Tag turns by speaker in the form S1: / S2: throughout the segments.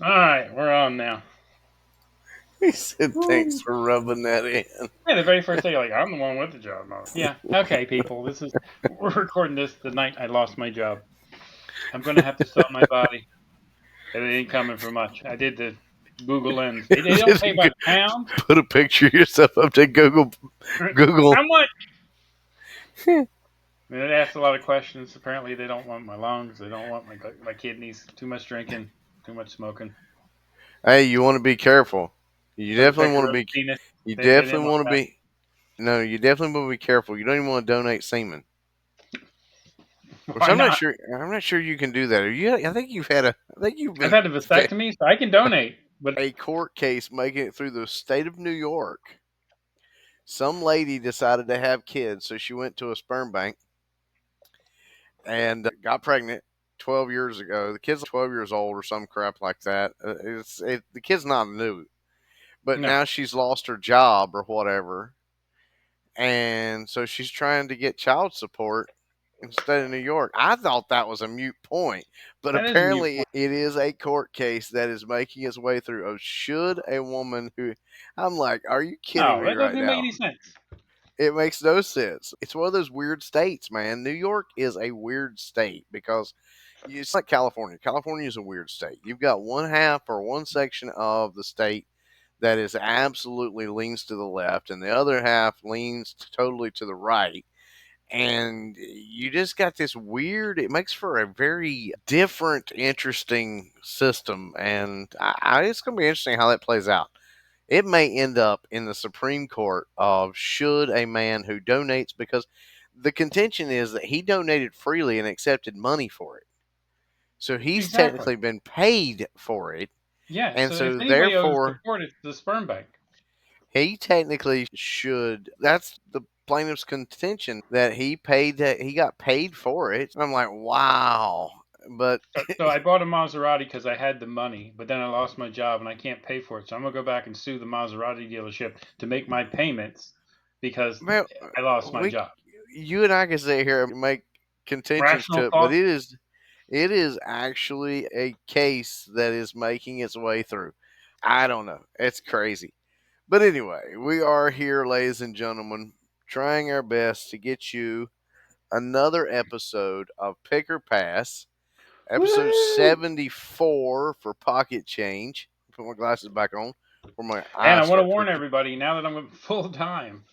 S1: All right, we're on now.
S2: He said,
S1: Woo.
S2: thanks for rubbing that in.
S1: Yeah, the very first day, like, I'm the one with the job. Yeah, okay, people. We're recording this the night I lost my job. I'm going to have to sell my body. It ain't coming for much. I did the Google Lens. They don't pay by the pound.
S2: Put a picture of yourself up to Google. Google.
S1: How much? And it asked a lot of questions. Apparently, they don't want my lungs. They don't want my kidneys. Too much drinking. Too much smoking.
S2: Hey, you want to be careful. You
S1: For the
S2: definitely
S1: picture
S2: want to
S1: of
S2: be.
S1: the penis.
S2: You
S1: They didn't
S2: definitely
S1: want
S2: want to
S1: that.
S2: be. No, you definitely want to be careful. You don't even want to donate semen, which
S1: Why not?
S2: I'm not sure you can do that. I think you've had a. I think you've
S1: I've
S2: been
S1: had a vasectomy, so I can donate. But
S2: a court case making it through the state of New York. Some lady decided to have kids, so she went to a sperm bank and got pregnant 12 years ago. The kid's 12 years old or some crap like that. The kid's not new, but
S1: no,
S2: now she's lost her job or whatever. And so she's trying to get child support in the state of New York. I thought that was a mute point, but
S1: that is a mute
S2: apparently
S1: point.
S2: it is a court case that is making its way through. Oh, should a woman who. I'm like, are you kidding
S1: No,
S2: me
S1: that
S2: right
S1: doesn't make
S2: now?
S1: any sense.
S2: It makes no sense. It's one of those weird states, man. New York is a weird state because it's like California. California is a weird state. You've got one half or one section of the state that is absolutely leans to the left, and the other half leans totally to the right. And you just got this weird, it makes for a very different, interesting system. And it's going to be interesting how that plays out. It may end up in the Supreme Court of should a man who donates, because the contention is that he donated freely and accepted money for it. So he's
S1: Exactly.
S2: technically been paid for it.
S1: Yeah.
S2: And
S1: So if
S2: so
S1: anybody owes
S2: therefore,
S1: support, it's the sperm bank.
S2: he technically should. That's the plaintiff's contention that he got paid for it. And I'm like, wow. But
S1: So I bought a Maserati because I had the money, but then I lost my job and I can't pay for it. So I'm gonna go back and sue the Maserati dealership to make my payments because
S2: well,
S1: I lost my
S2: we,
S1: job.
S2: you and I can sit here and make contentions
S1: Rational
S2: to it, but
S1: thought.
S2: it is actually a case that is making its way through. I don't know. It's crazy. But anyway, we are here, ladies and gentlemen, trying our best to get you another episode of Picker Pass, episode
S1: Woo!
S2: 74 for Pocket Change. Put my glasses back on before my
S1: And I
S2: eyes
S1: want to
S2: start
S1: warn
S2: twitching.
S1: everybody now that I'm full time,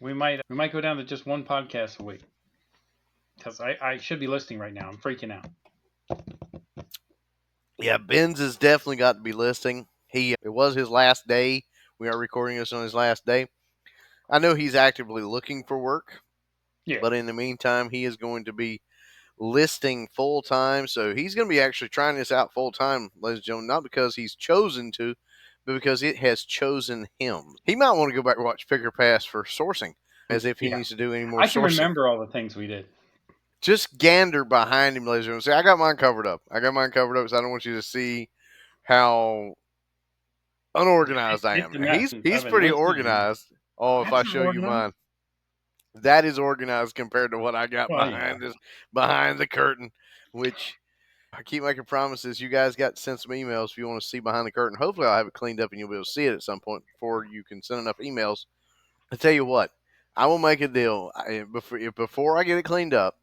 S1: we might go down to just one podcast a week because I should be listing right now. I'm freaking out.
S2: Yeah, Ben's has definitely got to be listing. It was his last day. We are recording this on his last day. I know he's actively looking for work,
S1: Yeah.
S2: but in the meantime, he is going to be listing full time. So he's going to be actually trying this out full time, ladies and gentlemen, not because he's chosen to, but because it has chosen him. He might want to go back and watch Picker Pass for sourcing, as if he
S1: Yeah.
S2: needs to do any more
S1: I can
S2: sourcing.
S1: remember all the things we did.
S2: Just gander behind him, ladies and gentlemen. See, I got mine covered up. I got mine covered up, so I don't want you to see how unorganized I
S1: It's
S2: am.
S1: a
S2: Now,
S1: mess.
S2: he's
S1: I've been
S2: pretty
S1: listening.
S2: organized. Oh, if
S1: That's
S2: I
S1: not
S2: show you
S1: organized.
S2: mine, that is organized compared to what I got
S1: Well, yeah.
S2: behind the curtain, which I keep making promises. You guys got to send some emails if you want to see behind the curtain. Hopefully, I'll have it cleaned up and you'll be able to see it at some point before you can send enough emails. I tell you what, I will make a deal. Before I get it cleaned up,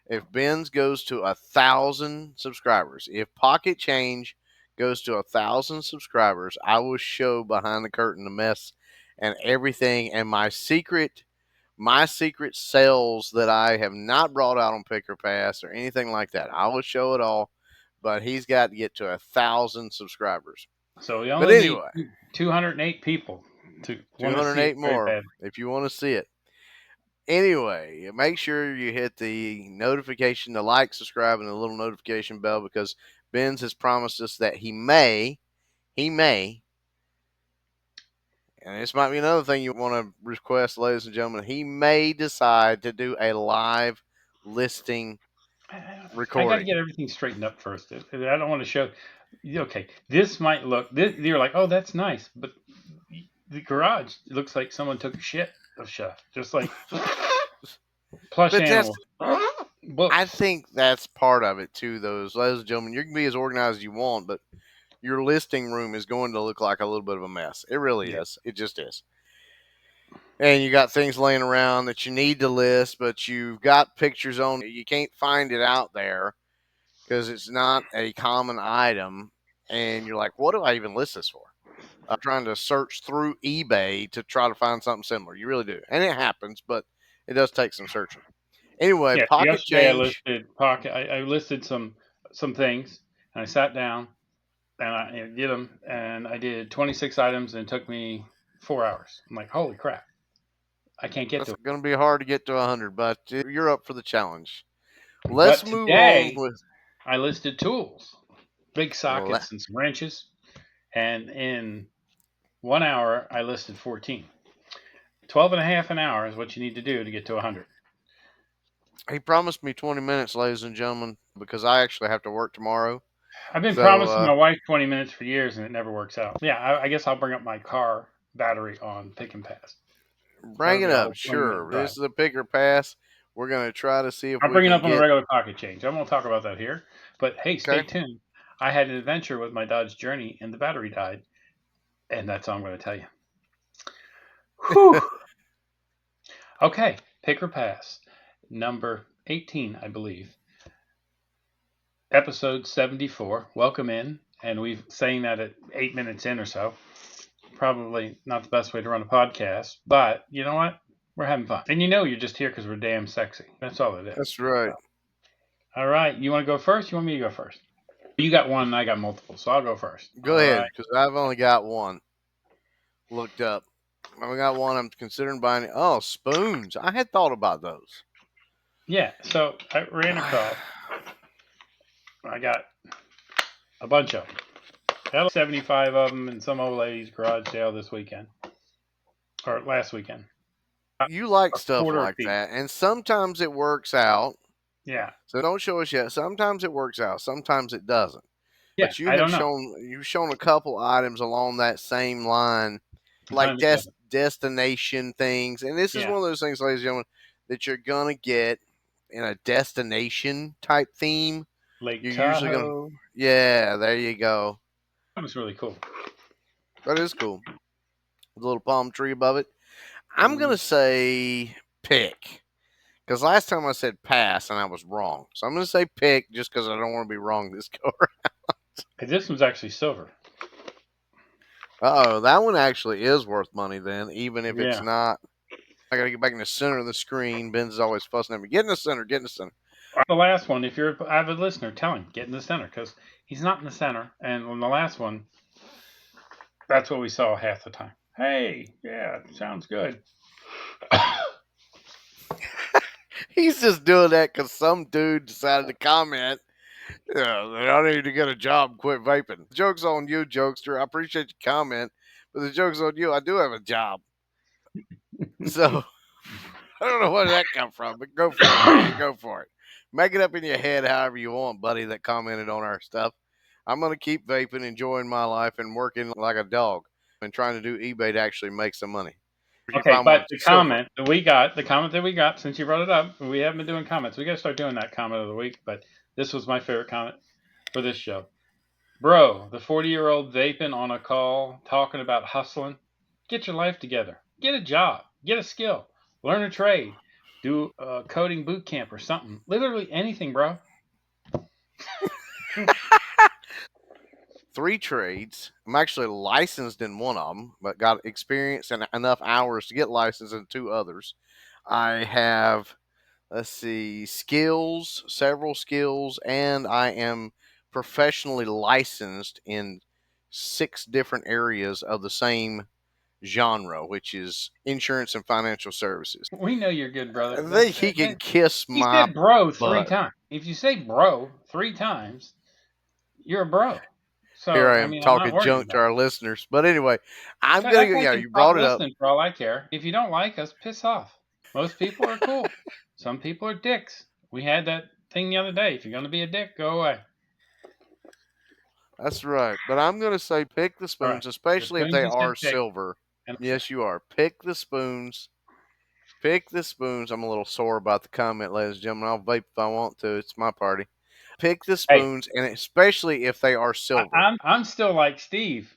S2: if Ben's goes to 1,000 subscribers, if Pocket Change goes to 1,000 subscribers, I will show behind the curtain the mess and everything and my secret sales that I have not brought out on Picker Pass or anything like that. I will show it all, but he's got to get to 1,000 subscribers.
S1: So we
S2: But
S1: only need
S2: anyway,
S1: 208 people to want to see it
S2: 208
S1: very
S2: more
S1: bad.
S2: if you want to see it. Anyway, make sure you hit the notification, the like, subscribe, and the little notification bell because Benz has promised us that he may, and this might be another thing you want to request, ladies and gentlemen, he may decide to do a live listing
S1: I got to
S2: recording.
S1: get everything straightened up first. I don't want to show. Okay, this might look. You're like, oh, that's nice, but the garage looks like someone took a shit of stuff, just like plush
S2: But
S1: animals,
S2: I
S1: books.
S2: think that's part of it too, though. Ladies and gentlemen, you can be as organized as you want, but your listing room is going to look like a little bit of a mess. It really
S1: Yeah.
S2: is. It just is. And you got things laying around that you need to list, but you've got pictures on. You can't find it out there because it's not a common item. And you're like, what do I even list this for? Trying to search through eBay to try to find something similar. You really do. And it happens, but it does take some searching. Anyway,
S1: Yeah. So
S2: pocket
S1: yesterday I
S2: change.
S1: listed pocket. I listed some things, and I sat down and I did them, and I did 26 items, and it took me 4 hours. I'm like, holy crap, I can't get to
S2: That's
S1: it.
S2: going to be hard to get to 100, but you're up for the challenge. Let's
S1: But
S2: move on
S1: today
S2: with.
S1: I listed tools, big
S2: le-
S1: sockets, and some wrenches, and in 1 hour I listed 14. 12 and a half an hour is what you need to do to get to 100.
S2: He promised me 20 minutes, ladies and gentlemen, because I actually have to work tomorrow.
S1: I've been
S2: So
S1: promising my wife 20 minutes for years, and it never works out. Yeah, I guess I'll bring up my car battery on PickerPass.
S2: bring
S1: That'll
S2: it
S1: be a
S2: up.
S1: whole 20-minute
S2: Sure.
S1: drive.
S2: This is a picker pass. We're going to try to see if
S1: I'll
S2: we
S1: bring it
S2: can
S1: up on the
S2: get.
S1: regular pocket change. I won't talk about that here. But hey, stay
S2: Okay.
S1: tuned. I had an adventure with my Dodge Journey, and the battery died, and that's all I'm going to tell you. Whew. Okay, PickerPass, number 18, I believe. Episode 74. Welcome in. And we've saying that at 8 minutes in or so. Probably not the best way to run a podcast, but you know what? We're having fun. And you know you're just here because we're damn sexy. That's all it is.
S2: That's right.
S1: All right. You want to go first? You want me to go first? You got one and I got multiple, so I'll go first.
S2: Go
S1: All
S2: ahead,
S1: right.
S2: because I've only got one looked up. I got one I'm considering buying. Oh, spoons. I had thought about those.
S1: Yeah. So I ran across, I got a bunch of them. I had 75 of them in some old lady's garage sale this weekend or last weekend.
S2: You like
S1: A
S2: stuff
S1: quarter a
S2: like
S1: piece.
S2: that, and sometimes it works out.
S1: Yeah.
S2: So don't show us yet. Sometimes it works out, sometimes it doesn't.
S1: Yeah.
S2: But you
S1: I
S2: have
S1: don't know.
S2: shown you've shown a couple items along that same line,
S1: From
S2: like
S1: time to time.
S2: destination things. And this is
S1: Yeah.
S2: one of those things, ladies and gentlemen, that you're gonna get in a destination type theme.
S1: Lake
S2: You're usually gonna,
S1: Tahoe.
S2: yeah, there you go.
S1: That was really cool.
S2: That is cool. The little palm tree above it. I'm
S1: Mm.
S2: gonna say pick. Because last time I said pass and I was wrong. So I'm going to say pick just because I don't want to be wrong this go around.
S1: This one's actually silver.
S2: Oh, that one actually is worth money then, even if it's
S1: Yeah.
S2: not. I got to get back in the center of the screen. Ben's always fussing at me. Get in the center, get in the center.
S1: The last one, if you're an avid listener, tell him get in the center because he's not in the center. And on the last one, that's what we saw half the time. Hey, yeah, sounds good.
S2: He's just doing that because some dude decided to comment. Yeah, that I need to get a job and quit vaping. The joke's on you, jokester. I appreciate your comment, but the joke's on you. I do have a job. So I don't know where that come from, but go for it, man. Go for it. Make it up in your head however you want, buddy, that commented on our stuff. I'm going to keep vaping, enjoying my life, and working like a dog and trying to do eBay to actually make some money. If
S1: Okay,
S2: I'm
S1: but
S2: on silver.
S1: the comment that we got, since you brought it up, we haven't been doing comments. We got to start doing that comment of the week. But this was my favorite comment for this show. Bro, the 40-year-old vaping on a call talking about hustling. Get your life together. Get a job. Get a skill. Learn a trade. Do a coding boot camp or something. Literally anything, bro.
S2: 3 trades. I'm actually licensed in one of them, but got experience and enough hours to get licensed in 2 others. I have, let's see, skills, several skills, and I am professionally licensed in 6 different areas of the same genre, which is insurance and financial services.
S1: We know you're good, brother.
S2: I think he can kiss
S1: He
S2: my
S1: said bro three
S2: butt.
S1: times. If you say bro 3 times, you're a bro.
S2: Here
S1: So,
S2: I
S1: I
S2: am
S1: mean, I'm not
S2: talking
S1: worried
S2: junk to
S1: about
S2: our listeners. But anyway, I'm
S1: it.
S2: going to
S1: That
S2: go.
S1: guy
S2: Yeah,
S1: can
S2: you
S1: stop
S2: brought it up.
S1: listening for all I care. If you don't like us, piss off. Most people are cool. Some people are dicks. We had that thing the other day. If you're going to be a dick, go away.
S2: That's right. But I'm going to say pick the
S1: All right.
S2: spoons,
S1: The
S2: especially if
S1: spoons
S2: they
S1: you said
S2: are
S1: pick.
S2: silver.
S1: And
S2: Yes, you are. Pick the spoons. Pick the spoons. I'm a little sore about the comment, ladies and gentlemen. I'll vape if I want to. It's my party. Pick the
S1: Hey,
S2: spoons, and especially if they are silver.
S1: I'm still like Steve.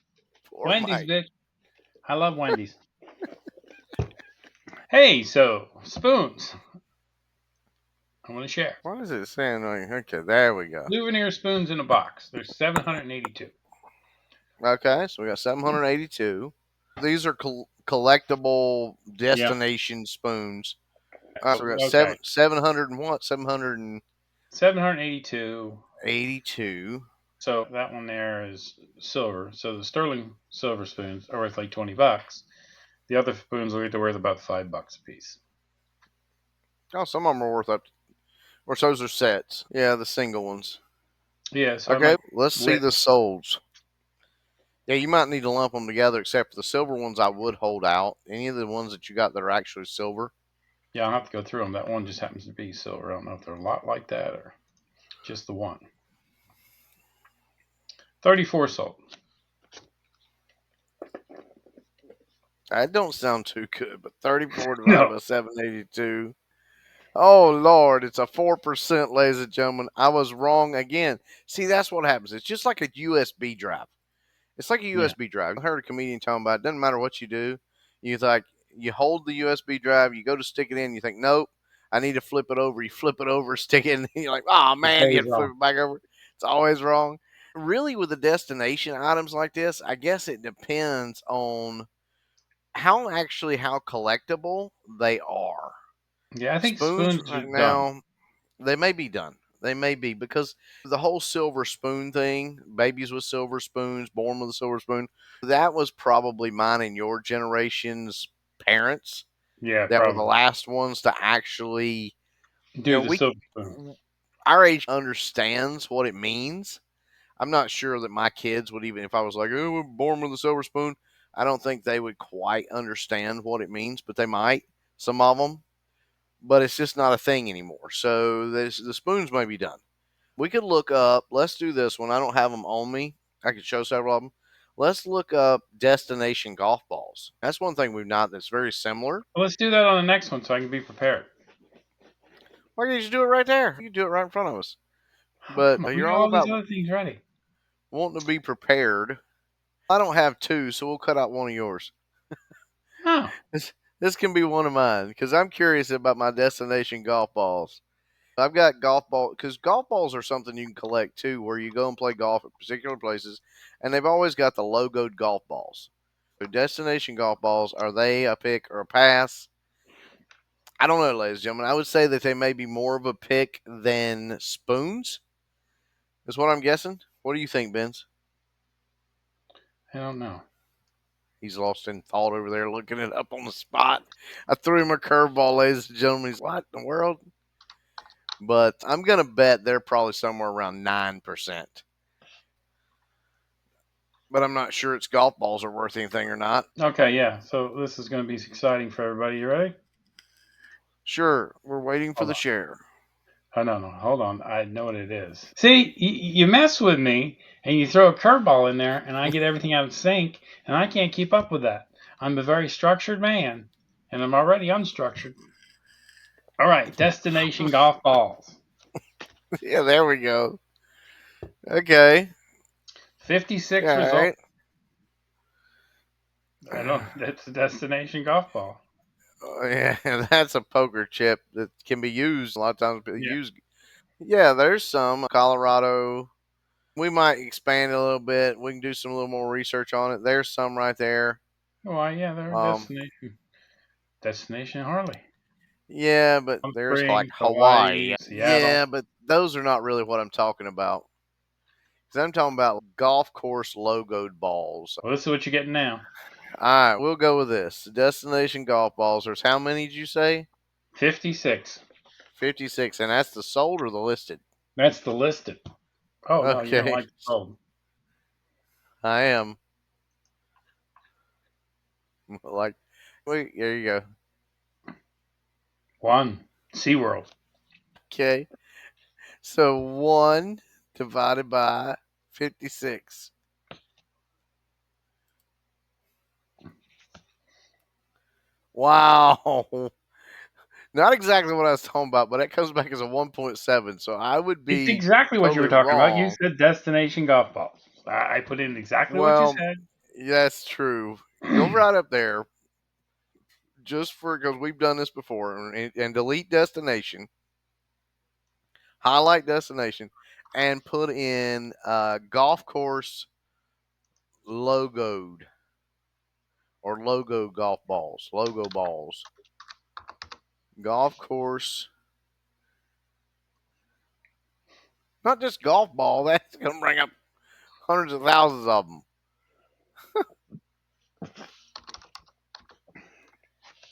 S2: Poor
S1: Wendy's,
S2: Mike.
S1: bitch. I love Wendy's. Hey, so spoons. I want to share.
S2: What is it saying? Okay, there we go.
S1: Souvenir spoons in a box. There's 782.
S2: Okay, so we got 782. These are collectible
S1: Yeah.
S2: destination spoons. So we got
S1: Okay.
S2: 700 and what? 782.
S1: 782. So that one there is silver. So the sterling silver spoons are worth like 20 bucks. The other spoons are worth about $5 a piece.
S2: Oh, some of them are worth up. Or those are sets. Yeah, the single ones.
S1: Yeah, so I
S2: Okay,
S1: might
S2: let's see
S1: whip.
S2: the souls. Yeah, you might need to lump them together, except for the silver ones I would hold out. Any of the ones that you got that are actually silver.
S1: Yeah, I'll have to go through them. That one just happens to be silver. I don't know if they're a lot like that or just the one. 34 sold.
S2: That don't sound too good, but 34 divided
S1: No.
S2: by 782. Oh Lord, it's a 4%, ladies and gentlemen. I was wrong again. See, that's what happens. It's just like a USB drive. It's like a
S1: Yeah.
S2: USB drive. I heard a comedian talking about it. Doesn't matter what you do. You like you hold the USB drive, you go to stick it in, you think, nope, I need to flip it over. You flip it over, stick it in, and you're like, oh
S1: It
S2: man, you
S1: stays
S2: had to flip
S1: wrong.
S2: it back over. It's always wrong. Really, with the destination items like this, I guess it depends on how collectible they are.
S1: Yeah, I think
S2: Spoons
S1: spoons are
S2: right
S1: done.
S2: now, they may be done. They may be because the whole silver spoon thing, babies with silver spoons, born with a silver spoon, that was probably mine and your generation's parents
S1: Yeah,
S2: that were the
S1: probably.
S2: last ones to actually,
S1: Do the
S2: we,
S1: silver spoon.
S2: our age understands what it means. I'm not sure that my kids would even, if I was like, oh, we're born with a silver spoon, I don't think they would quite understand what it means, but they might, some of them. But it's just not a thing anymore. So the spoons may be done. We could look up, let's do this one. I don't have them on me. I could show several of them. Let's look up destination golf balls. That's one thing we've not that's very similar.
S1: Well, let's do that on the next one so I can be prepared.
S2: Why can't you do it right there? You can do it right in front of us.
S1: Oh,
S2: But
S1: come on. We
S2: you're
S1: got
S2: all
S1: all these
S2: about
S1: other things ready.
S2: wanting to be prepared. I don't have two, so we'll cut out one of yours.
S1: Oh,
S2: This can be one of mine because I'm curious about my destination golf balls. I've got golf ball because golf balls are something you can collect too, where you go and play golf at particular places, and they've always got the logoed golf balls. So destination golf balls, are they a pick or a pass? I don't know, ladies and gentlemen. I would say that they may be more of a pick than spoons, is what I'm guessing. What do you think, Benz?
S1: I don't know.
S2: He's lost in thought over there, looking it up on the spot. I threw him a curveball, ladies and gentlemen. He's what in the world? But I'm gonna bet they're probably somewhere around 9%. But I'm not sure its golf balls are worth anything or not.
S1: Okay, yeah. So this is going to be exciting for everybody. You ready?
S2: Sure, we're waiting for
S1: Hold
S2: the
S1: on.
S2: share.
S1: Oh, no, no. Hold on. I know what it is. See, you mess with me and you throw a curveball in there and I get everything out of sync and I can't keep up with that. I'm a very structured man and I'm already unstructured. All right. Destination golf balls.
S2: Yeah, there we go. Okay.
S1: 56
S2: All
S1: results.
S2: right.
S1: I don't. That's a destination golf ball.
S2: Yeah, that's a poker chip that can be used a lot of times.
S1: Yeah.
S2: Used. Yeah, there's some Colorado. We might expand it a little bit. We can do some a little more research on it. There's some right there.
S1: Oh, yeah. They're a
S2: Um,
S1: destination. Destination Harley.
S2: yeah, but
S1: Palm
S2: there's like
S1: Springs,
S2: Hawaii.
S1: Hawaii, Seattle.
S2: Yeah, but those are not really what I'm talking about. Because I'm talking about golf course logoed balls.
S1: Well, this is what you're getting now.
S2: All right, we'll go with this. Destination golf balls. There's how many did you say?
S1: 56.
S2: 56, and that's the sold or the listed?
S1: That's the listed. Oh, no, you don't
S2: Okay,
S1: like the sold.
S2: I am. Like, wait, there you go.
S1: One. SeaWorld.
S2: Okay, so 1 divided by 56. Wow. Not exactly what I was talking about, but it comes back as a 1.7. So I would
S1: It's
S2: be
S1: exactly what you were
S2: totally
S1: talking about. You
S2: wrong.
S1: said destination golf balls. I put in exactly what you
S2: Well,
S1: said.
S2: that's true. Go right up there, just for because we've done this before, and delete destination, highlight destination, and put in golf course logoed or logo golf balls, logo balls, golf course, not just golf ball. That's gonna bring up hundreds of thousands of them.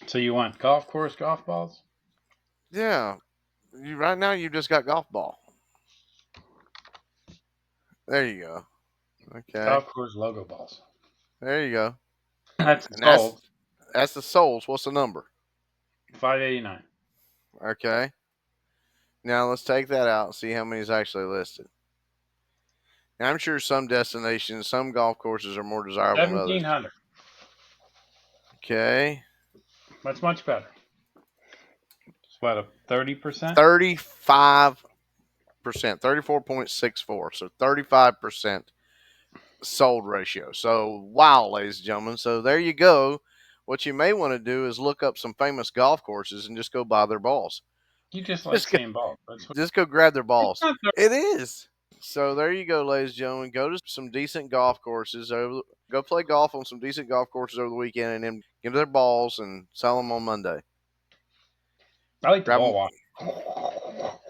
S1: So you want golf course golf balls?
S2: Yeah, right now you just got golf ball. There you go. Okay,
S1: Golf course logo balls.
S2: there you go.
S1: That's
S2: And
S1: sold.
S2: that's the souls. What's the number?
S1: 589.
S2: Okay. Now let's take that out and see how many is actually listed. Now, I'm sure some destinations, some golf courses are more desirable than others.
S1: 1700.
S2: Okay.
S1: That's much better. It's what, a 30%?
S2: 35%, 34.64. So 35% sold ratio. So wow, ladies and gentlemen. So there you go. What you may want to do is look up some famous golf courses and just go buy their balls.
S1: You just like
S2: Just go,
S1: saying balls. That's what,
S2: just go grab their
S1: it's
S2: balls.
S1: not
S2: It is. So there you go, ladies and gentlemen. Go to some decent golf courses. Go play golf on some decent golf courses over the weekend, and then give their balls and sell them on Monday.
S1: I like the
S2: Grab
S1: ball
S2: them.
S1: walk.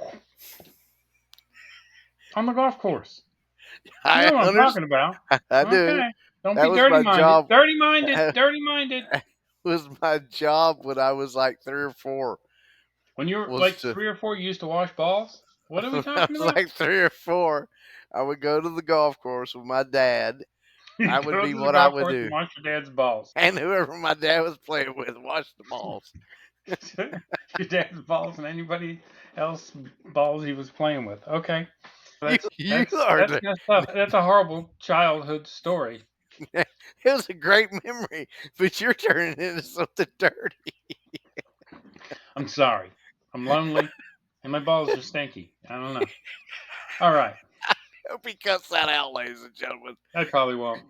S1: On the golf course. You
S2: I
S1: know what I'm
S2: understand.
S1: talking about.
S2: I do.
S1: Okay. Don't
S2: That
S1: be
S2: was
S1: dirty
S2: my
S1: minded.
S2: job.
S1: Dirty minded.
S2: That
S1: Dirty minded.
S2: was my job when I was like 3 or 4.
S1: When you were
S2: Was
S1: like
S2: to
S1: 3 or 4, you used to wash balls? What are we
S2: when I
S1: talking
S2: was
S1: about?
S2: like 3 or 4, I would go to the golf course with my dad.
S1: You
S2: I would
S1: go
S2: be
S1: to the
S2: what I
S1: golf
S2: would
S1: course
S2: do,
S1: and wash your dad's balls.
S2: and whoever my dad was playing with, watch the balls.
S1: Your dad's balls and anybody else balls he was playing with. Okay.
S2: You are
S1: That's
S2: the.
S1: messed up. That's a horrible childhood story.
S2: It was a great memory, but you're turning it into something dirty.
S1: I'm sorry. I'm lonely and my balls are stinky. I don't know. All right.
S2: Hope he cuts that out, ladies and gentlemen.
S1: I probably won't.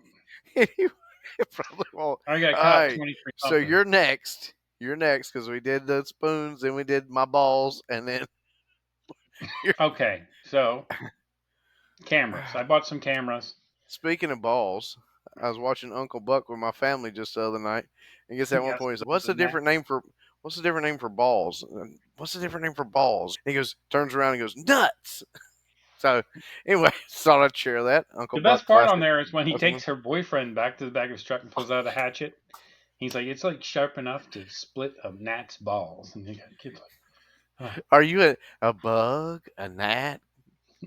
S2: It probably won't.
S1: I got
S2: All
S1: caught
S2: right,
S1: 23
S2: so
S1: something.
S2: you're next. You're next because we did the spoons, then we did my balls, and then you're.
S1: Okay. So, cameras. I bought some cameras.
S2: Speaking of balls, I was watching Uncle Buck with my family just the other night, and gets at one
S1: Yes.
S2: point he's like,
S1: This is next.
S2: What's the different name for balls? And what's the different name for balls?" And he goes, turns around and goes, "Nuts." So anyway, thought I'd share that. Uncle
S1: The
S2: Buck,
S1: best part on
S2: classic.
S1: there is when he
S2: Classic.
S1: takes her boyfriend back to the back of his truck and pulls out a hatchet. He's like, it's like sharp enough to split a gnat's balls. And the kid's like,
S2: Are you a bug, a gnat?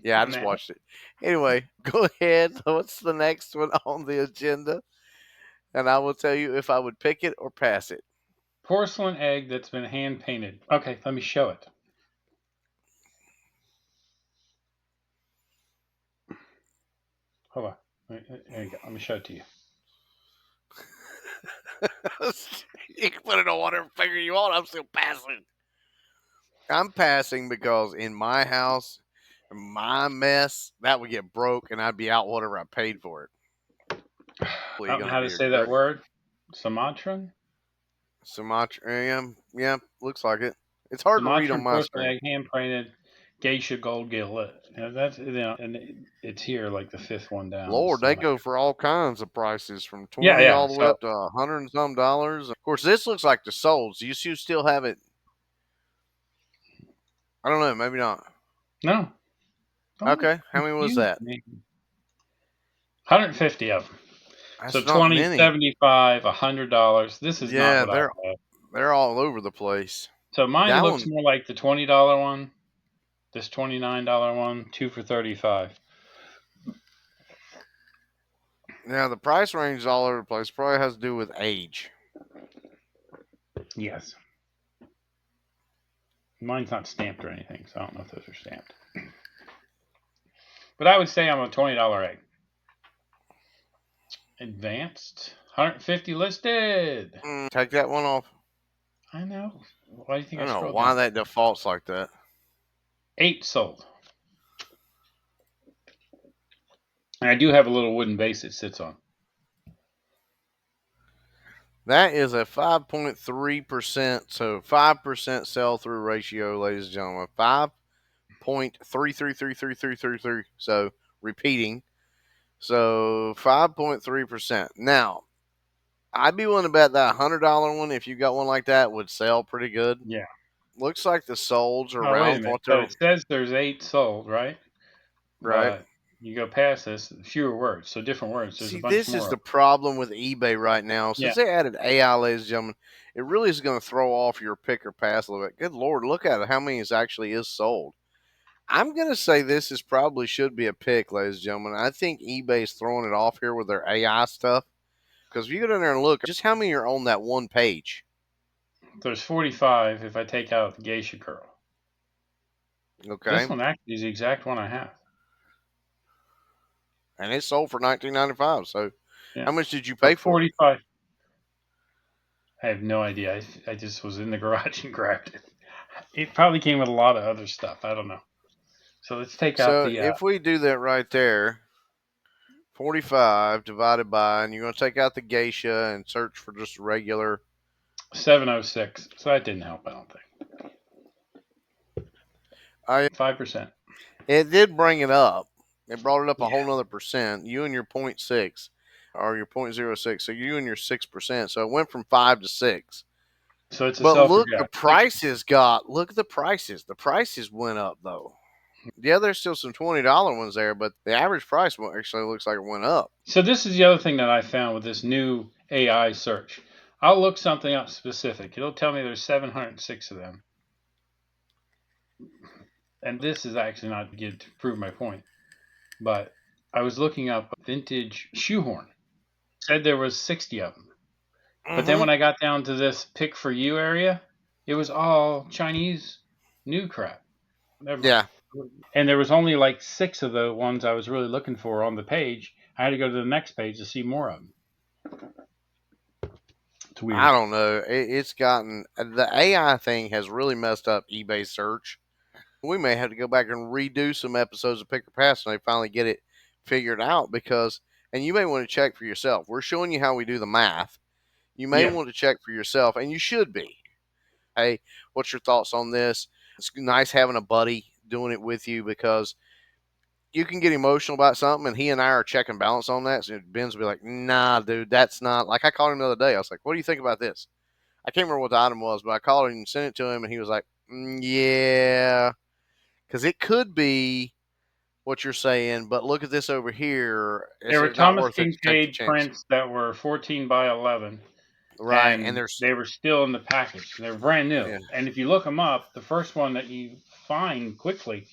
S2: Yeah, I just
S1: gnat.
S2: watched it. Anyway, go ahead. What's the next one on the agenda? And I will tell you if I would pick it or pass it.
S1: Porcelain egg that's been hand painted. Okay, let me show it. Hold on. There you go. Let me show it to you.
S2: You can put it on whatever finger you want. I'm still passing. I'm passing because in my house, my mess, that would get broke and I'd be out whatever I paid for it.
S1: I don't know how to say that word. Sumatran?
S2: Sumatra. Yeah, looks like it. It's hard to read on
S1: Sumatran
S2: my
S1: porcelain
S2: screen.
S1: egg hand painted geisha gold gillet. That's and it's here like the fifth one down.
S2: Lord, they
S1: So
S2: go for all kinds of prices from
S1: yeah,
S2: 20
S1: yeah.
S2: all the way
S1: So
S2: up to $100 and some dollars. Of course, this looks like the souls. You still have it. I don't know, maybe not.
S1: no, don't
S2: Okay, how many was
S1: confuse
S2: that?
S1: me. 150 of them. So
S2: That's not
S1: 20,
S2: many.
S1: 75, $100. This is not
S2: Yeah,
S1: what I
S2: they're
S1: have.
S2: they're all over the place.
S1: So mine
S2: That
S1: looks
S2: one,
S1: more like the $20 one. This $29 one, 2 for 35.
S2: yeah, the price range is all over the place. Probably has to do with age.
S1: Yes. Mine's not stamped or anything, so I don't know if those are stamped. But I would say I'm a $20 egg. Advanced, 150 listed.
S2: Take that one off.
S1: I know. Why do you
S2: I
S1: think I
S2: don't know
S1: scrolled
S2: why
S1: down?
S2: that defaults like that.
S1: 8 sold. And I do have a little wooden base it sits on.
S2: That is a 5.3%. So 5% sell through ratio, ladies and gentlemen. 5.33333333. So repeating. So 5.3%. Now, I'd be willing to bet that $100 one, if you got one like that, would sell pretty good.
S1: Yeah.
S2: Looks like the solds are
S1: Oh, wait a
S2: around
S1: minute.
S2: what
S1: So
S2: they're
S1: it says there's 8 sold, right?
S2: right.
S1: But you go past this, fewer words. So different words. There's a
S2: See,
S1: bunch
S2: this is
S1: more
S2: the
S1: of
S2: problem with eBay right now.
S1: them. Yeah.
S2: Since they added AI, ladies and gentlemen, it really is going to throw off your pick or pass a little bit. Good Lord, look at it. How many is actually is sold? I'm going to say this is probably should be a pick, ladies and gentlemen. I think eBay's throwing it off here with their AI stuff. Because if you get in there and look, just how many are on that one page?
S1: There's 45 if I take out the geisha curl. This
S2: Okay.
S1: one actually is the exact one I have.
S2: And it sold for $19.95. So
S1: Yeah.
S2: how much did you
S1: For
S2: pay for it?
S1: 45. I have no idea. I just was in the garage and grabbed it. It probably came with a lot of other stuff. I don't know. So let's take out
S2: So
S1: the
S2: if we do that right there, 45 divided by, and you're going to take out the geisha and search for just regular.
S1: 706. So that didn't help, I don't think.
S2: I
S1: 5%.
S2: It did bring it up. It brought it up a
S1: Yeah.
S2: whole nother percent. You and your point 0.6 or your 0.06. So you and your 6%. So it went from 5 to 6.
S1: So it's a
S2: But
S1: sell for
S2: look, the
S1: gap.
S2: prices got, look at the prices. The prices went up though. Yeah, there's still some $20 ones there, but the average price actually looks like it went up.
S1: So this is the other thing that I found with this new AI search. I'll look something up specific. It'll tell me there's 706 of them. And this is actually not good to prove my point. But I was looking up vintage shoehorn. Said there was 60 of them. But then
S2: Mm-hmm.
S1: when I got down to this pick for you area, it was all Chinese new crap. Never mind.
S2: Yeah.
S1: And there was only like 6 of the ones I was really looking for on the page. I had to go to the next page to see more of them. It's
S2: I
S1: weird.
S2: don't know. It's gotten, the AI thing has really messed up eBay search. We may have to go back and redo some episodes of PickerPass when they finally get it figured out because, and you may want to check for yourself. We're showing you how we do the math. You may
S1: Yeah.
S2: want to check for yourself, and you should be. Hey, what's your thoughts on this? It's nice having a buddy doing it with you because you can get emotional about something, and he and I are checking balance on that. So Ben's will be like, "Nah, dude, that's not." Like I called him the other day. I was like, "What do you think about this?" I can't remember what the item was, but I called him and sent it to him, and he was like, "Yeah," because it could be what you're saying, but look at this over here.
S1: There
S2: It's
S1: were
S2: not
S1: Thomas
S2: worth it to take the
S1: Kincaid
S2: chance.
S1: prints that were 14 by 11,
S2: Right. And
S1: and
S2: there's,
S1: they were still in the package. They were brand new.
S2: yeah,
S1: And if you look them up, the first one that you find quickly,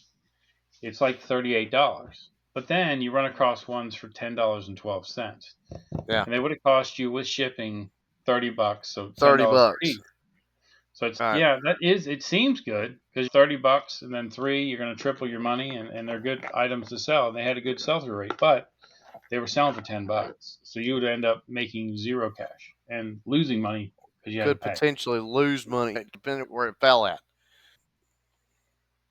S1: it's like $38. But then you run across ones for $10.12,
S2: yeah,
S1: and they would have cost you with shipping $30, so
S2: $30
S1: $10 a
S2: bucks.
S1: piece. So it's,
S2: Right.
S1: yeah, that is, it seems good because $30 and then three, you're going to triple your money, and they're good items to sell. And they had a good sell through rate, but they were selling for $10. So you would end up making zero cash and losing money because you had to
S2: Could
S1: pay.
S2: potentially lose money depending where it fell at.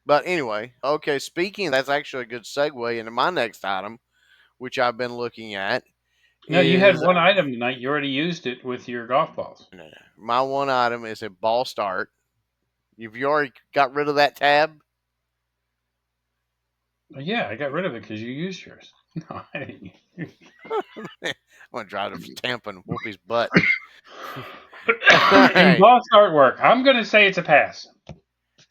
S2: But anyway, okay, speaking, that's actually a good segue into my next item, which I've been looking at,
S1: No, you had
S2: is
S1: one item tonight. You already used it with your golf balls.
S2: my one item is a ball start. Have you already got rid of that tab?
S1: Yeah, I got rid of it because you used yours. No, I didn't.
S2: I'm going to try to stamp and whoop his butt.
S1: And
S2: Hey,
S1: boss artwork, I'm going to say it's a pass.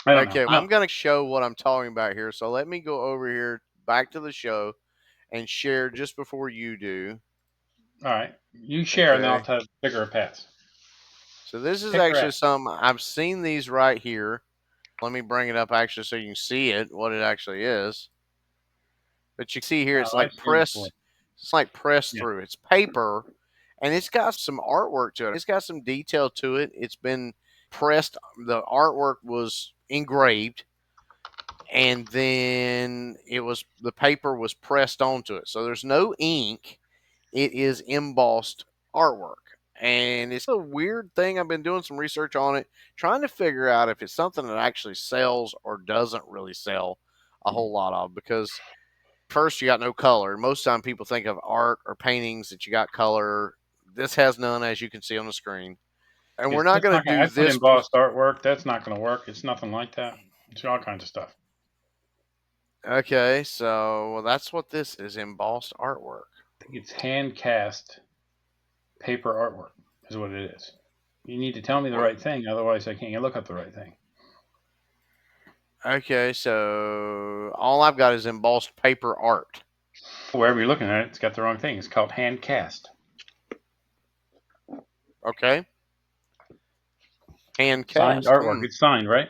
S1: I don't know.
S2: okay,
S1: No.
S2: I'm going to show what I'm talking about here. So let me go over here back to the show and share just before you do.
S1: All right. You share, and then I'll
S2: Okay.
S1: tell bigger a pass.
S2: So this is
S1: Pick her
S2: actually
S1: ass.
S2: some, I've seen these right here. Let me bring it up actually so you can see it, what it actually is. But you can see here,
S1: Oh, I've seen it before.
S2: it's like press
S1: Yeah.
S2: through. It's paper and it's got some artwork to it. It's got some detail to it. It's been pressed. The artwork was engraved and then the paper was pressed onto it. So there's no ink. It is embossed artwork. And it's a weird thing. I've been doing some research on it, trying to figure out if it's something that actually sells or doesn't really sell a whole lot of. Because first, you got no color. Most time, people think of art or paintings that you got color. This has none, as you can see on the screen. And we're not
S1: That's
S2: going
S1: not
S2: to
S1: gonna,
S2: do
S1: I put
S2: this.
S1: embossed artwork. That's not going to work. It's nothing like that. It's all kinds of stuff.
S2: Okay, so that's what this is, embossed artwork.
S1: I think it's hand cast paper artwork is what it is. You need to tell me the
S2: Well,
S1: right thing, otherwise I can't look up the right thing.
S2: okay, so all I've got is embossed paper art.
S1: Wherever you're looking at it, it's got the wrong thing. It's called hand cast.
S2: Okay, hand
S1: Signed
S2: cast.
S1: artwork. It's signed, right?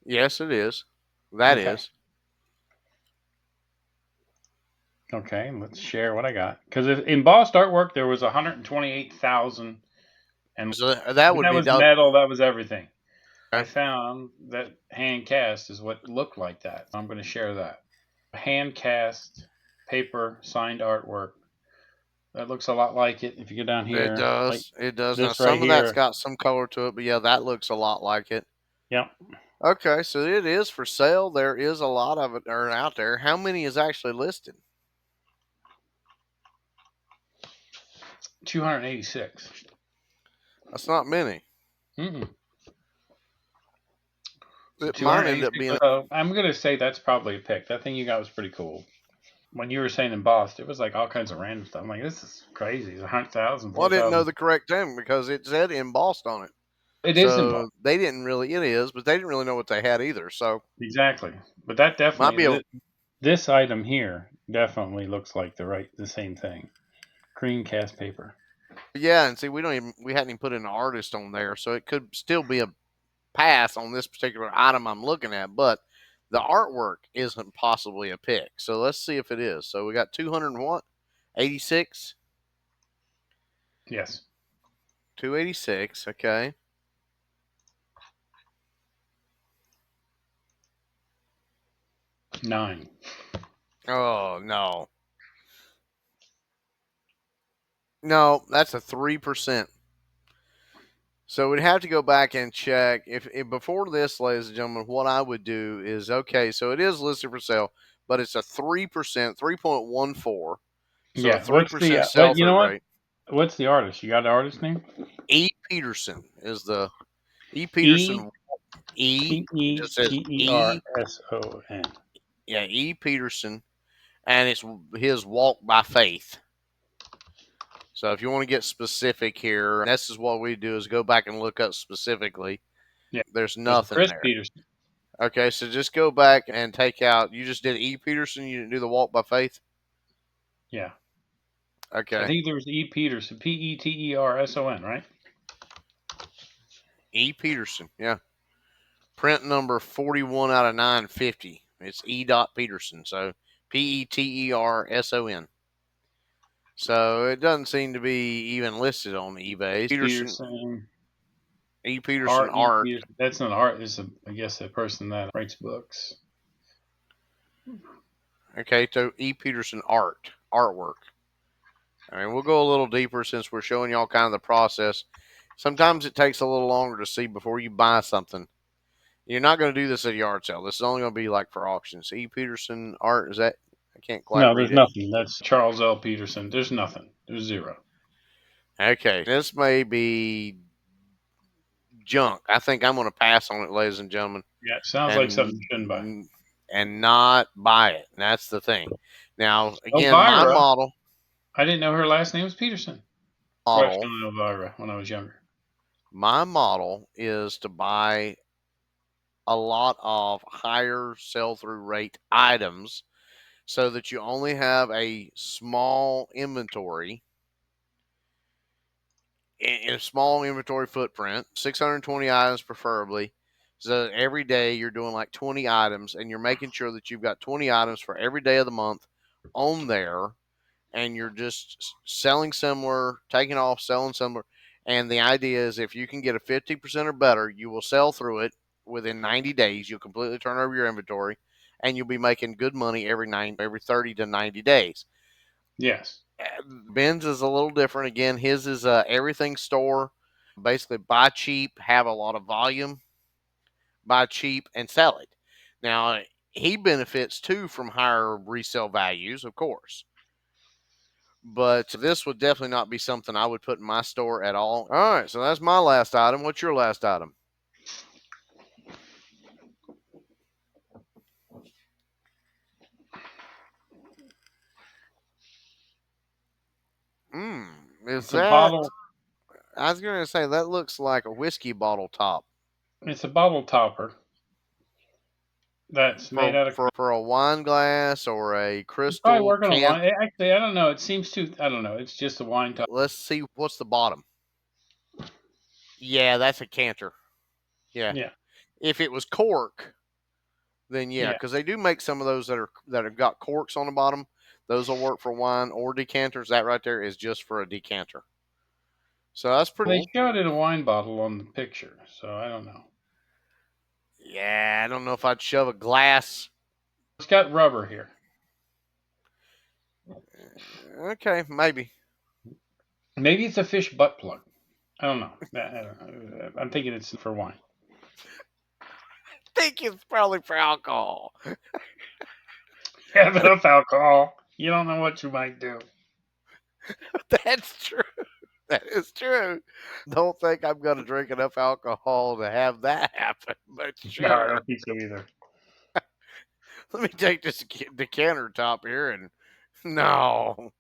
S2: Yes, it is. That
S1: Okay.
S2: is.
S1: Okay, let's share what I got. Because embossed artwork, there was 128,000, and
S2: So that would
S1: that
S2: be
S1: was
S2: okay.
S1: metal, that was everything. I found that hand cast is what looked like that. I'm going to share that. Hand cast paper signed artwork. That looks a lot like it. If you go down
S2: It
S1: here, like
S2: does. It does. Now
S1: this right
S2: some of that's
S1: here.
S2: got some color to it, but yeah, that looks a lot like it.
S1: Yep,
S2: Okay, so it is for sale. There is a lot of it out there. How many is actually listed?
S1: 286.
S2: That's not many.
S1: Mm-mm. So
S2: Mine ended up
S1: 286.
S2: being.
S1: I'm going to say that's probably a pick. That thing you got was pretty cool. When you were saying embossed, it was like all kinds of random stuff. I'm like, this is crazy. It's 100,000,
S2: Well, I didn't know
S1: 4,000.
S2: the correct thing because it said embossed on it.
S1: It is
S2: So
S1: embossed.
S2: they didn't really. It is, but they didn't really know what they had either. So
S1: Exactly. But that
S2: might be a.
S1: definitely, this item here definitely looks like the same thing. Cream cast paper.
S2: Yeah, and see, we hadn't even put an artist on there, so it could still be a pass on this particular item I'm looking at, but the artwork isn't possibly a pick. So let's see if it is. So we got 200 and what? 86?
S1: Yes.
S2: 286, okay.
S1: 9.
S2: Oh, no. No, that's a 3%. So we'd have to go back and check if before this, ladies and gentlemen, what I would do is okay, so it is listed for sale, but it's a 3%, 3.14. So a
S1: Yeah. What's the,
S2: 3%
S1: what,
S2: sell
S1: you
S2: through
S1: know what?
S2: rate.
S1: What's the artist? You got the artist name?
S2: E. Peterson is the E.
S1: E
S2: Peterson. E.
S1: P
S2: It
S1: E
S2: just says
S1: T E R
S2: E.
S1: S O N.
S2: Yeah, E. Peterson, and it's his Walk by Faith. So if you want to get specific here, this is what we do is go back and look up specifically.
S1: Yeah.
S2: There's
S1: There's a
S2: nothing
S1: Chris
S2: there.
S1: Peterson.
S2: Okay, so just go back and take out. You just did E. Peterson. You didn't do the Walk by Faith.
S1: Yeah. I
S2: Okay,
S1: think there was E Peterson. Peterson, right?
S2: E. Peterson. Yeah, print number 41 out of 950. It's E. Peterson. So Peterson. So it doesn't seem to be even listed on eBay. Peterson,
S1: Peterson.
S2: E. Peterson
S1: R E
S2: Art.
S1: Peterson. That's not art. It's I guess a person that writes books.
S2: Okay, so E. Peterson artwork. I mean, we'll go a little deeper since we're showing y'all kind of the process. Sometimes it takes a little longer to see before you buy something. You're not going to do this at a yard sale. This is only going to be like for auctions. E. Peterson art, is that? I can't quite
S1: No,
S2: read
S1: there's
S2: it.
S1: nothing. That's Charles L. Peterson. There's nothing. There's zero.
S2: Okay, this may be junk. I think I'm going to pass on it, ladies and gentlemen,
S1: Yeah, it sounds like something
S2: and
S1: you shouldn't buy.
S2: not buy it. That's the thing. Now, again, my
S1: Elvira.
S2: model
S1: I didn't know her last name was Peterson. Crushed
S2: model
S1: on Elvira when I was younger.
S2: my model is to buy a lot of higher sell through rate items so that you only have a small inventory in a small inventory footprint, 620 items preferably. So every day you're doing like 20 items and you're making sure that you've got 20 items for every day of the month on there, and you're just selling similar, taking off, selling similar. And the idea is if you can get a 50% or better, you will sell through it within 90 days. You'll completely turn over your inventory and you'll be making good money every 30 to 90 days.
S1: Yes.
S2: Ben's is a little different. Again, his is a everything store. Basically, buy cheap, have a lot of volume, buy cheap, and sell it. Now, he benefits too from higher resale values, of course. But this would definitely not be something I would put in my store at all. All right, so that's my last item. What's your last item? Is
S1: It's a
S2: that?
S1: bottle.
S2: I was going to say that looks like a whiskey bottle top
S1: It's a bottle topper that's made out of.
S2: for a wine glass or a
S1: It's probably
S2: crystal
S1: working on
S2: can.
S1: wine. Actually, I don't know. It seems to. I don't know. It's just a wine top.
S2: Let's see what's the bottom. Yeah, that's a canter. Yeah.
S1: Yeah.
S2: If it was cork, then yeah,
S1: Yeah.
S2: because they do make some of those that have got corks on the bottom. Those will work for wine or decanters. That right there is just for a decanter. So that's pretty
S1: They
S2: cool.
S1: show it in a wine bottle on the picture, so I don't know.
S2: Yeah, I don't know if I'd shove a glass.
S1: It's got rubber here.
S2: Okay, maybe.
S1: Maybe it's a fish butt plug. I don't know. I don't know. I'm thinking it's for wine.
S2: I think it's probably for alcohol.
S1: Have enough alcohol. You don't know what you might do.
S2: That's true. That is true. Don't think I'm going to drink enough alcohol to have that happen, but
S1: No, I
S2: sure.
S1: don't think so either.
S2: Let me take this decanter top here and no,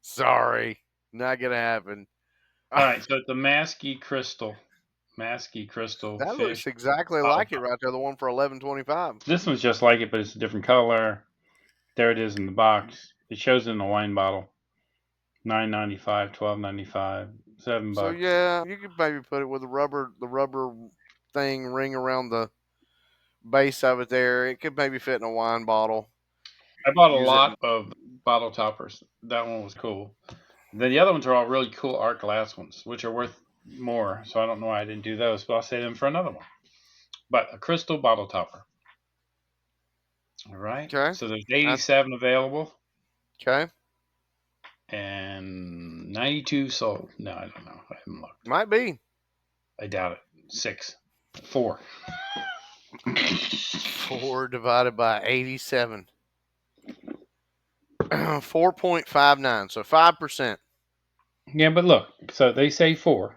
S2: sorry, not going to happen.
S1: All right, so it's a masky crystal
S2: That
S1: fish
S2: looks exactly
S1: bottle
S2: like it
S1: top.
S2: right there. The one for 11.25.
S1: This one's just like it, but it's a different color. There it is in the box. It shows it in a wine bottle. $9.95, $12.95,
S2: So
S1: $7.
S2: yeah, you could maybe put it with the rubber thing ring around the base of it. There, it could maybe fit in a wine bottle.
S1: I bought a
S2: Use it.
S1: lot of bottle toppers. That one was cool. Then the other ones are all really cool art glass ones, which are worth more. So I don't know why I didn't do those, but I'll save them for another one. But a crystal bottle topper. All right.
S2: Okay.
S1: So there's
S2: I,
S1: 87 available
S2: okay.
S1: and 92 sold. No, I don't know. I haven't looked.
S2: Might be
S1: I doubt it. Six. Four.
S2: 4 divided by 87. 4.59. So 5%.
S1: Yeah, but look. So they say four.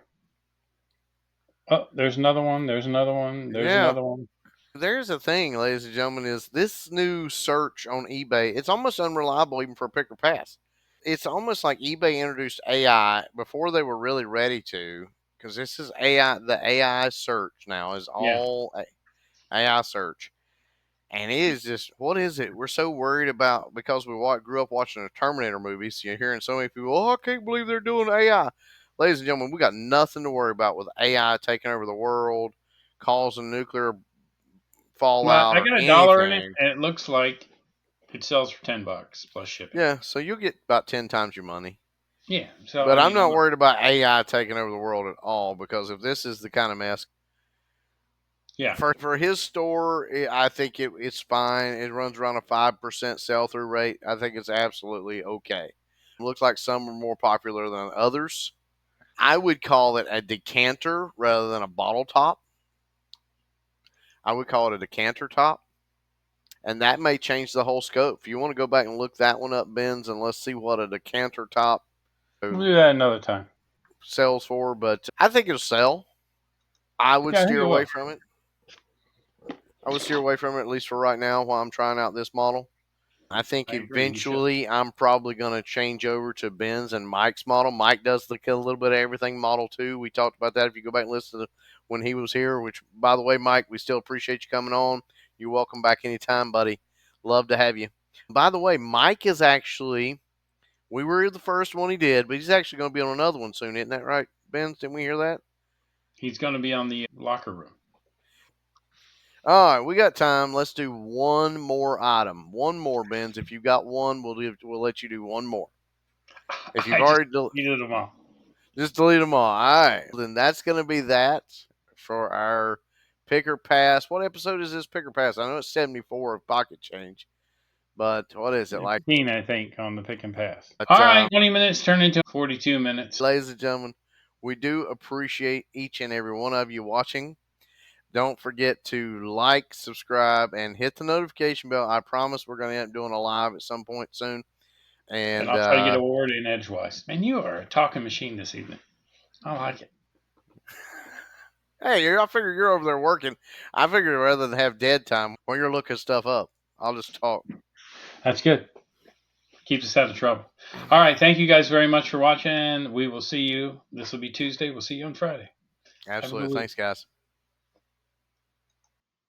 S1: Oh, there's another one. There's another one. There's
S2: Yeah.
S1: another one.
S2: There's a thing, ladies and gentlemen, is this new search on eBay. It's almost unreliable even for PickerPass. It's almost like eBay introduced AI before they were really ready to, because this is AI. The AI search now is
S1: Yeah.
S2: all AI search, and it is just what is it? We're so worried about because we grew up watching the Terminator movies. You're hearing so many people, oh, I can't believe they're doing AI. Ladies and gentlemen, we got nothing to worry about with AI taking over the world, causing nuclear
S1: Well,
S2: fallout
S1: I
S2: or
S1: got $1 in it,
S2: anything.
S1: and it looks like it sells for $10 plus shipping.
S2: Yeah, so you'll get about 10 times your money.
S1: Yeah. So
S2: But
S1: I
S2: I'm
S1: mean, I'm
S2: not
S1: not.
S2: worried about AI taking over the world at all because if this is the kind of mess
S1: Yeah.
S2: for his store, I think it's fine. It runs around a 5% sell through rate. I think it's absolutely okay. Looks like some are more popular than others. I would call it a decanter rather than a bottle top. I would call it a decanter top. And that may change the whole scope. If you want to go back and look that one up, Benz, and let's see what a decanter top
S1: We'll do that another time.
S2: sells for, but I think it'll sell. I would
S1: Yeah, I think
S2: steer
S1: it
S2: away
S1: will.
S2: from it. I would steer away from it at least for right now while I'm trying out this model. I think
S1: I agree. You should.
S2: eventually I'm probably going to change over to Ben's and Mike's model. Mike does a little bit of everything model too. We talked about that if you go back and listen to when he was here, which by the way, Mike, we still appreciate you coming on. You're welcome back anytime, buddy. Love to have you. By the way, Mike is actually, we were the first one he did, but he's actually going to be on another one soon. Isn't that right, Ben's? Didn't we hear that?
S1: He's going to be on the locker room.
S2: All right, we got time. Let's do one more item. One more, Benz. If you got one, we'll let you do one more. If you've
S1: I just
S2: already
S1: deleted them all.
S2: just delete them all. All right, then that's gonna be that for our Picker Pass. What episode is this Picker Pass? I know it's 74 of Pocket Change, But what is it like?
S1: 15, I think, on the PickerPass.
S2: But,
S1: All right, 20 minutes turned into 42 minutes.
S2: ladies and gentlemen, we do appreciate each and every one of you watching. Don't forget to like, subscribe, and hit the notification bell. I promise we're going to end up doing a live at some point soon.
S1: And
S2: And
S1: I'll try to get a word in edgewise. Man, you are a talking machine this evening. I like it.
S2: hey, I figure you're over there working. I figure rather than have dead time when you're looking stuff up, I'll just talk.
S1: That's good. Keeps us out of trouble. All right. Thank you guys very much for watching. We will see you. This will be Tuesday. We'll see you on Friday.
S2: Absolutely. Thanks, guys.